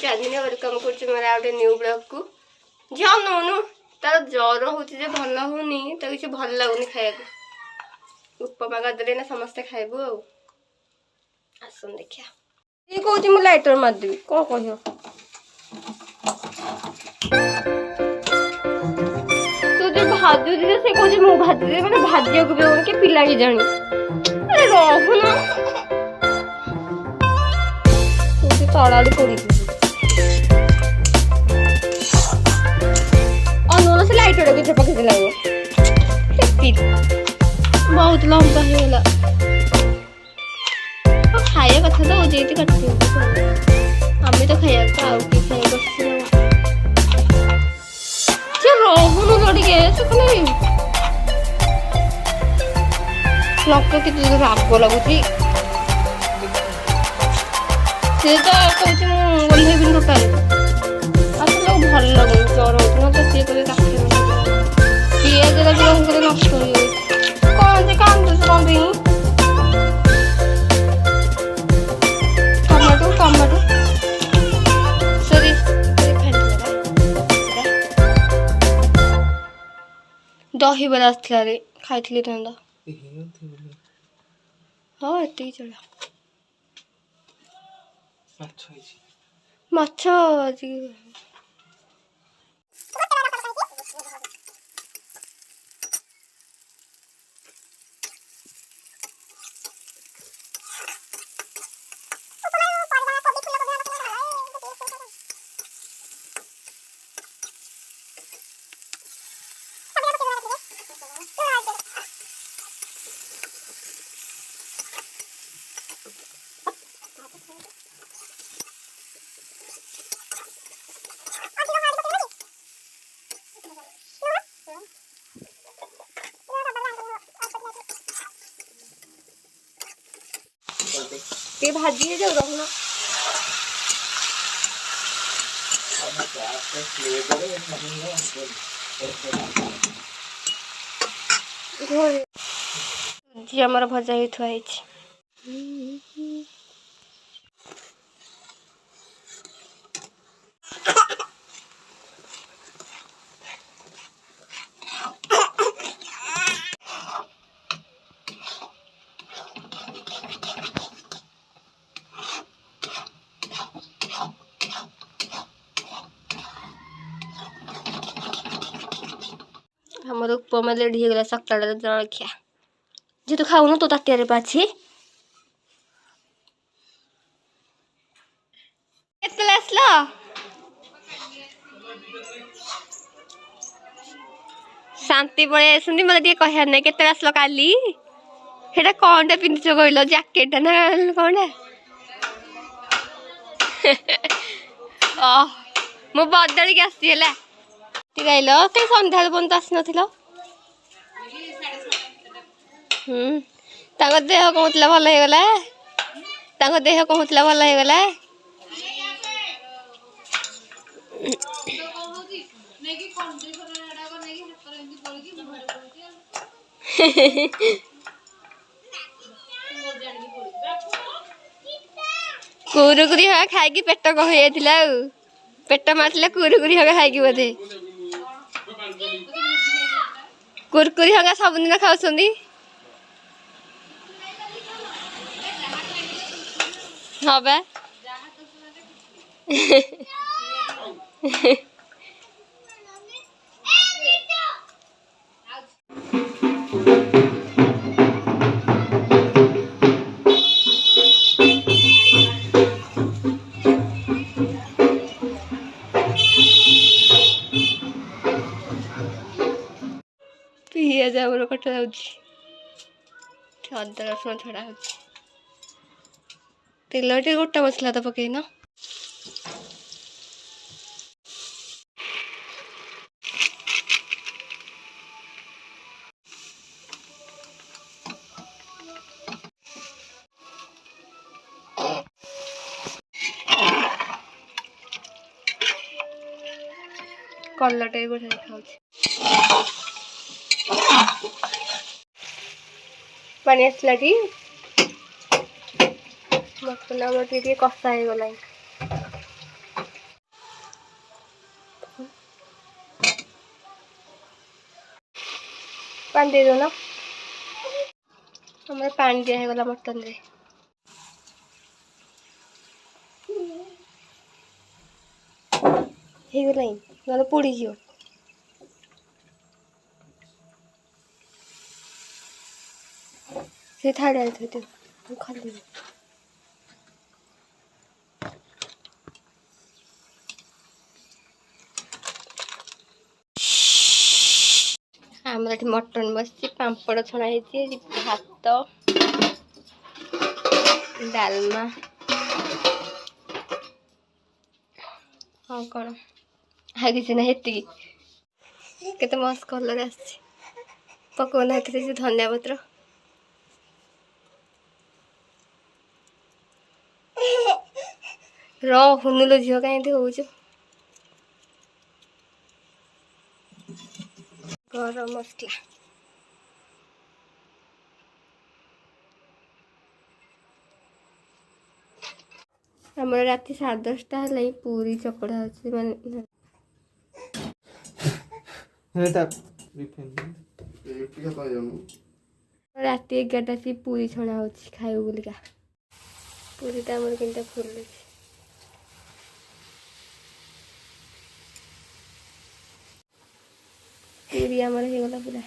चांदनी welcome कर मेरा गोटे न्यू ब्लॉग को झील नौनु तार ज्वर होचे भल होनी तो किसी भल लगुनि खाया उपमा करदे ना समस्ते खाइबू आसन देखिया ये कहूँ मुझे लाइटर मारदेवी कौन कह तू जो भाजु से कहूँ मु भाजी मैंने भाजिया को भी के पिला की जानी अरे रहूना तड़ा पड़ी अनुन से लाइटर भी पकड़ लगे बहुत लंबा होगा खाया कथा तो जे काटि आम तो खाया आउ कि खाया रहून लड़के लक कि राग लगुच से तो कौन ओल्लैबी टोटाल आसले भल लगुन ज्वर हो तो सी कहे पिज नष्ट हो कौन से कांदुच कौन टमाटो टमाटो सॉरी दही बड़ा आसला रे खाई था हाँ एत चला माछ आज ये भाजी है जो रहना जी हमारा भजा ही थुआई हमर उपमा रेडी हो गला सकाळ जलखिया जे तू खाऊ तो ताटिया रे पाछी केतले आसला शांति पळे सुनी मला टे कहया नै केतले आसला काली हेटा कोनटा पिंदिछ कहलो जैकेट ना कोनटा मो बदल के आसी हला गाइल कहीं सन्ध्या बंद आस ना देह कहला भल हो देह कहला भल हो कुरुकुरी हवा खाई पेट कह पेट मारला कुरुकुरी हवा खाई बोधे कुरकुरी हंगा सब दिन खाऊँ हाँ बा पियाज आमर कटा अदा रसुण छड़ा हो तेल टे गोटा मसला तो पकईना कलर टे बढ़िया देखा पानी आसला टी मसला कषा हो गला पानी दे दो ना हमारे पानी दिया है गला मटन रे ହେଇଗଲାଇଁ ନହେଲେ ପୋଡ଼ିଯିବ ସେ ଥାଳିଆରେ ଥୋଇଦିଅ ଖାଲି ଆମର ଏଠି ମଟନ ବସିଛି ପାମ୍ପଡ଼ ଛଣା ହେଇଛି ଭାତ ଡାଲମା ହଁ କ'ଣ ଆଉ କିଛି ନାହିଁ ଏତିକି କେତେ ମସ୍ତ କଲର୍ ଆସିଛି ପକଉନା ଏଥିରେ ସେ ଧନିଆ ପତ୍ର ରହୁନୁଲୋ ଝିଅ କାହିଁ ଏମିତି ହଉଛୁ ଗରମ ମସଲା ଆମର ରାତି 10:30 ହେଲା ପୁରୀ ଚକଡ଼ା ଅଛି ମାନେ ରାତି 11ଟା ସେ ପୁରୀ ଛଣା ହଉଛି ଖାଇବୁ ବୋଲିକା ପୁରୀଟା ଆମର କେମିତି ଫୁଲୁଛି ପୁରୀ ଆମର ହେଇଗଲା ପୁରା